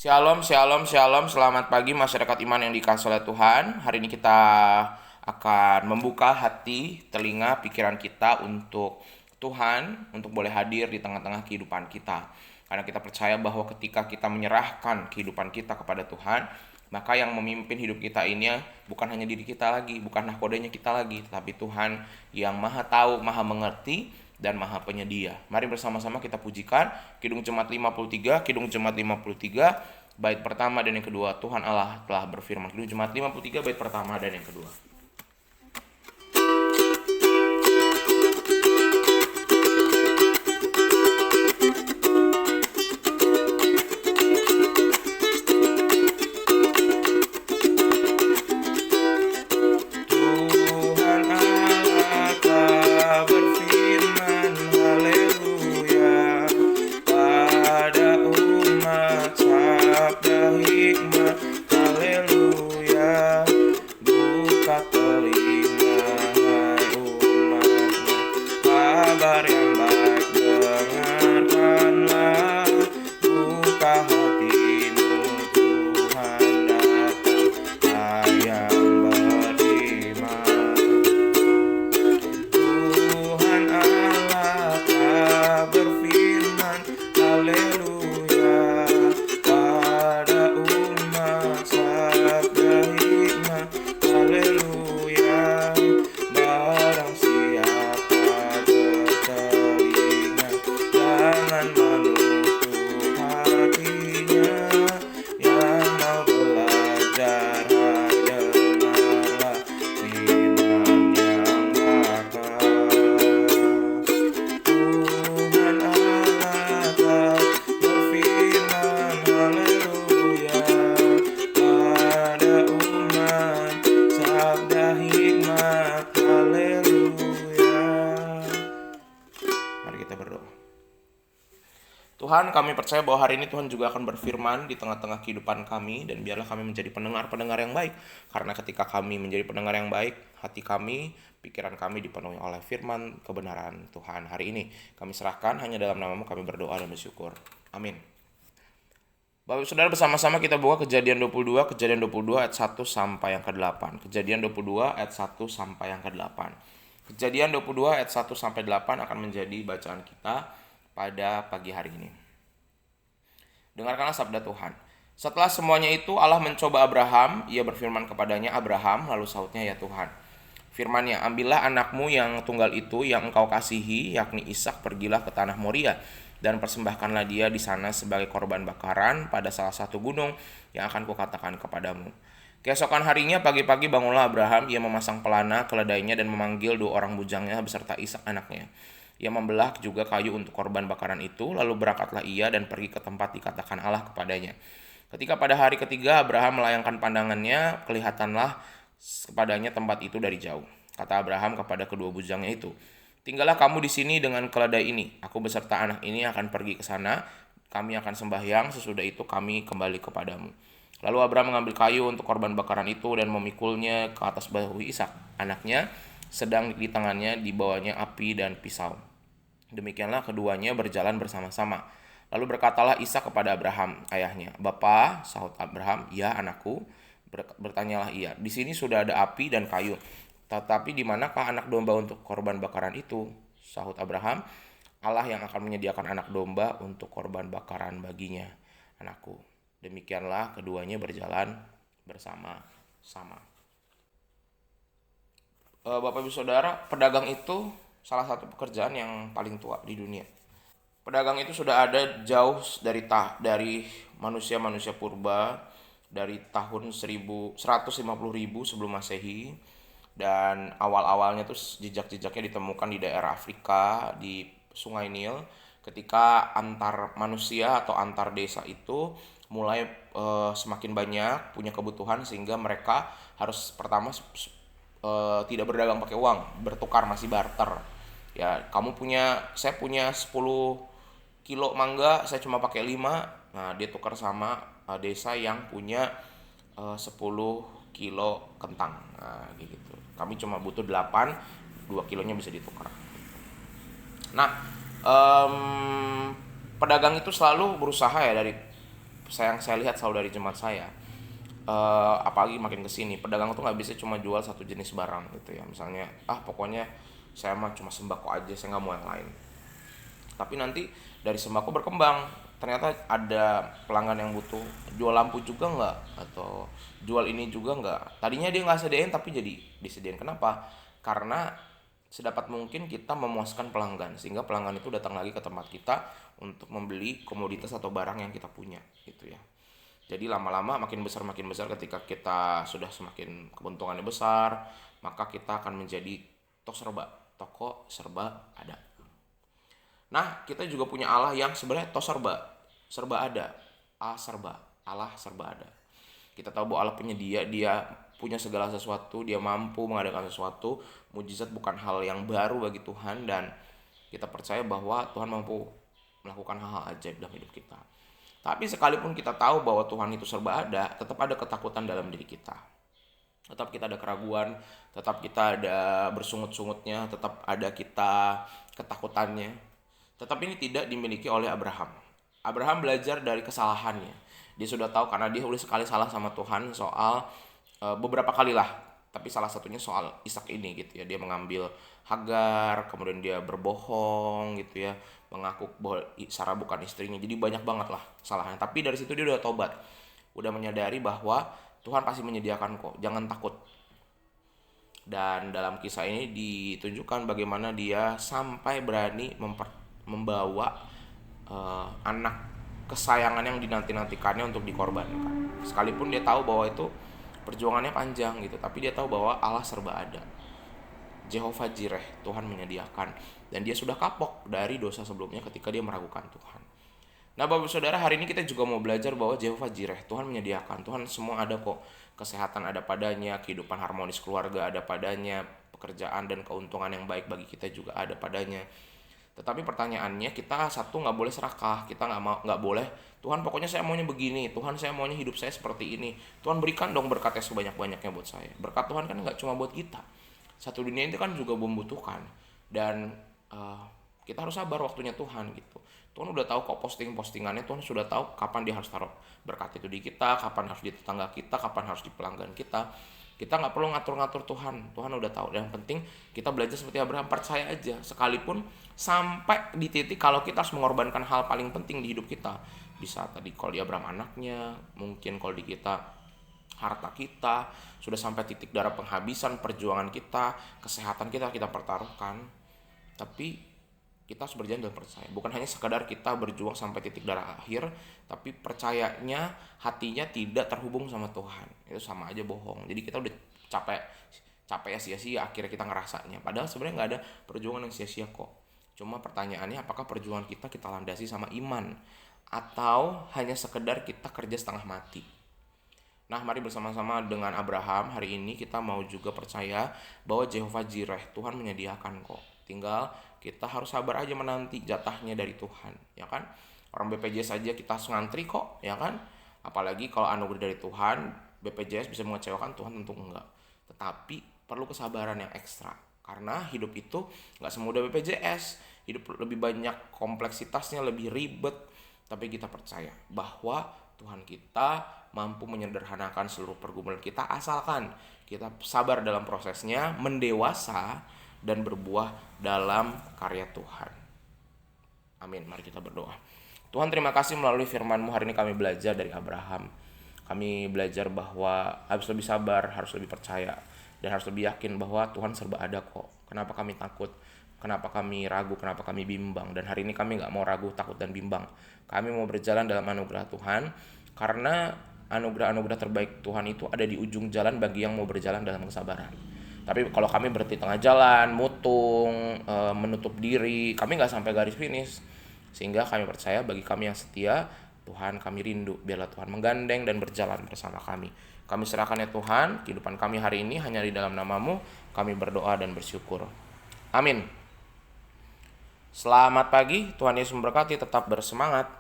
Shalom, shalom, shalom. Selamat pagi masyarakat iman yang dikasihi oleh Tuhan. Hari ini kita akan membuka hati, telinga, pikiran kita untuk Tuhan, untuk boleh hadir di tengah-tengah kehidupan kita. Karena kita percaya bahwa ketika kita menyerahkan kehidupan kita kepada Tuhan, maka yang memimpin hidup kita ini bukan hanya diri kita lagi, bukan nahkodanya kita lagi, tetapi Tuhan yang maha tahu, maha mengerti, dan maha penyedia. Mari bersama-sama kita pujikan Kidung Jemaat 53, Kidung Jemaat 53, bait pertama dan yang kedua. Tuhan Allah telah berfirman. Kidung Jemaat 53, bait pertama dan yang kedua. Tuhan, kami percaya bahwa hari ini Tuhan juga akan berfirman di tengah-tengah kehidupan kami, dan biarlah kami menjadi pendengar-pendengar yang baik. Karena ketika kami menjadi pendengar yang baik, hati kami, pikiran kami dipenuhi oleh firman kebenaran Tuhan. Hari ini kami serahkan hanya dalam nama-Mu, kami berdoa dan bersyukur. Amin. Bapak Saudara, bersama-sama kita buka Kejadian 22 ayat 1 sampai yang ke-8. Kejadian 22 ayat 1 sampai yang ke-8. Kejadian 22 ayat 1 sampai 8 akan menjadi bacaan kita pada pagi hari ini. Dengarkanlah sabda Tuhan. Setelah semuanya itu Allah mencoba Abraham. Ia berfirman kepadanya, Abraham, lalu sautnya, ya Tuhan. Firman-Nya, ambillah anakmu yang tunggal itu yang engkau kasihi, yakni Ishak, pergilah ke tanah Moria, dan persembahkanlah dia di sana sebagai korban bakaran pada salah satu gunung yang akan kukatakan kepadamu. Keesokan harinya pagi-pagi bangunlah Abraham, ia memasang pelana keledainya dan memanggil 2 orang bujangnya beserta Ishak anaknya. Ia membelah juga kayu untuk korban bakaran itu, lalu berangkatlah ia dan pergi ke tempat dikatakan Allah kepadanya. Ketika pada hari ketiga Abraham melayangkan pandangannya, kelihatanlah kepadanya tempat itu dari jauh. Kata Abraham kepada kedua bujangnya itu, tinggallah kamu di sini dengan keledai ini. Aku beserta anak ini akan pergi ke sana. Kami akan sembahyang, sesudah itu kami kembali kepadamu. Lalu Abraham mengambil kayu untuk korban bakaran itu dan memikulnya ke atas bahu Ishak anaknya, sedang di tangannya dibawanya api dan pisau. Demikianlah keduanya berjalan bersama-sama. Lalu berkatalah Ishak kepada Abraham, ayahnya. Bapa, sahut Abraham, ya anakku. Bertanyalah ia, di sini sudah ada api dan kayu, tetapi di manakah anak domba untuk korban bakaran itu? Sahut Abraham, Allah yang akan menyediakan anak domba untuk korban bakaran baginya, anakku. Demikianlah keduanya berjalan bersama-sama. Bapak Ibu Saudara, pedagang itu salah satu pekerjaan yang paling tua di dunia. Pedagang itu sudah ada jauh dari manusia-manusia purba, dari tahun 150.000 sebelum Masehi, dan awal-awalnya tuh jejak-jejaknya ditemukan di daerah Afrika, di Sungai Nil, ketika antar manusia atau antar desa itu mulai semakin banyak punya kebutuhan, sehingga mereka harus pertama tidak berdagang pakai uang, bertukar, masih barter. Ya, saya punya 10 kilo mangga, saya cuma pakai 5. Nah, dia tukar sama desa yang punya 10 kilo kentang. Nah, gitu. Kami cuma butuh 8, 2 kilonya bisa ditukar. Nah, pedagang itu selalu berusaha ya saya lihat selalu dari jemaat saya, apalagi makin kesini, pedagang tuh nggak bisa cuma jual satu jenis barang gitu ya. Misalnya, pokoknya saya mah cuma sembako aja, saya nggak mau yang lain. Tapi nanti dari sembako berkembang, ternyata ada pelanggan yang butuh jual lampu juga nggak, atau jual ini juga nggak. Tadinya dia nggak sediain tapi jadi disediain. Kenapa? Karena sedapat mungkin kita memuaskan pelanggan, sehingga pelanggan itu datang lagi ke tempat kita untuk membeli komoditas atau barang yang kita punya gitu ya. Jadi lama-lama makin besar ketika kita sudah semakin keuntungannya besar, maka kita akan menjadi toko serba ada. Nah, kita juga punya Allah yang sebenarnya serba ada. Allah serba ada. Kita tahu bahwa Allah penyedia, dia punya segala sesuatu, dia mampu mengadakan sesuatu. Mujizat bukan hal yang baru bagi Tuhan, dan kita percaya bahwa Tuhan mampu melakukan hal-hal ajaib dalam hidup kita. Tapi sekalipun kita tahu bahwa Tuhan itu serba ada, tetap ada ketakutan dalam diri kita. Tetap kita ada keraguan, tetap kita ada bersungut-sungutnya, tetap ada kita ketakutannya. Tetapi ini tidak dimiliki oleh Abraham. Abraham belajar dari kesalahannya. Dia sudah tahu, karena dia udah sekali salah sama Tuhan soal beberapa kali lah. Tapi salah satunya soal Ishak ini gitu ya. Dia mengambil Hagar, kemudian dia berbohong gitu ya, mengaku bahwa Sarah bukan istrinya. Jadi banyak banget lah salahnya. Tapi dari situ dia udah tobat. Udah menyadari bahwa Tuhan pasti menyediakan kok. Jangan takut. Dan dalam kisah ini ditunjukkan bagaimana dia sampai berani membawa anak kesayangan yang dinanti-nantikannya untuk dikorbankan. Sekalipun dia tahu bahwa itu perjuangannya panjang gitu, tapi dia tahu bahwa Allah serba ada. Jehovah Jireh, Tuhan menyediakan, dan dia sudah kapok dari dosa sebelumnya ketika dia meragukan Tuhan. Nah, Bapak Saudara, hari ini kita juga mau belajar bahwa Jehovah Jireh, Tuhan menyediakan. Tuhan semua ada kok. Kesehatan ada padanya, kehidupan harmonis keluarga ada padanya, pekerjaan dan keuntungan yang baik bagi kita juga ada padanya. Tetapi pertanyaannya, kita nggak boleh serakah, kita nggak boleh, Tuhan pokoknya saya maunya begini, Tuhan saya maunya hidup saya seperti ini, Tuhan berikan dong berkatnya sebanyak-banyaknya buat saya. Berkat Tuhan kan nggak cuma buat kita, satu dunia itu kan juga membutuhkan, dan kita harus sabar waktunya Tuhan gitu. Tuhan udah tahu kok postingannya, Tuhan sudah tahu kapan dia harus taruh berkat itu di kita, kapan harus di tetangga kita, kapan harus di pelanggan kita. Kita nggak perlu ngatur-ngatur Tuhan udah tahu. Yang penting kita belajar seperti Abraham, percaya aja. Sekalipun sampai di titik kalau kita harus mengorbankan hal paling penting di hidup kita, bisa tadi kalau di Abraham anaknya, mungkin kalau di kita harta kita, sudah sampai titik darah penghabisan, perjuangan kita, kesehatan kita pertaruhkan. Tapi kita harus berjalan dan percaya. Bukan hanya sekadar kita berjuang sampai titik darah akhir, tapi percayanya hatinya tidak terhubung sama Tuhan. Itu sama aja bohong. Jadi kita udah capek ya, sia-sia akhirnya kita ngerasanya. Padahal sebenarnya nggak ada perjuangan yang sia-sia kok. Cuma pertanyaannya, apakah perjuangan kita landasi sama iman, atau hanya sekedar kita kerja setengah mati. Nah, mari bersama-sama dengan Abraham hari ini kita mau juga percaya bahwa Jehovah Jireh, Tuhan menyediakan kok. Tinggal kita harus sabar aja menanti jatahnya dari Tuhan, ya kan? Orang BPJS saja kita ngantri kok, ya kan? Apalagi kalau anugerah dari Tuhan, BPJS bisa mengecewakan, Tuhan tentu enggak. Tetapi perlu kesabaran yang ekstra, karena hidup itu enggak semudah BPJS. Hidup lebih banyak kompleksitasnya, lebih ribet. Tapi kita percaya bahwa Tuhan kita mampu menyederhanakan seluruh pergumulan kita, asalkan kita sabar dalam prosesnya, mendewasa, dan berbuah dalam karya Tuhan. Amin. Mari kita berdoa. Tuhan, terima kasih melalui firman-Mu hari ini kami belajar dari Abraham. Kami belajar bahwa harus lebih sabar, harus lebih percaya, dan harus lebih yakin bahwa Tuhan serba ada kok. Kenapa kami takut? Kenapa kami ragu? Kenapa kami bimbang? Dan hari ini kami gak mau ragu, takut, dan bimbang. Kami mau berjalan dalam anugerah Tuhan, karena anugerah-anugerah terbaik Tuhan itu ada di ujung jalan bagi yang mau berjalan dalam kesabaran. Tapi kalau kami berhenti tengah jalan, mutung, menutup diri, kami gak sampai garis finish. Sehingga kami percaya bagi kami yang setia, Tuhan kami rindu, biarlah Tuhan menggandeng dan berjalan bersama kami. Kami serahkan ya Tuhan, kehidupan kami hari ini hanya di dalam nama-Mu, kami berdoa dan bersyukur. Amin. Selamat pagi, Tuhan Yesus memberkati, tetap bersemangat.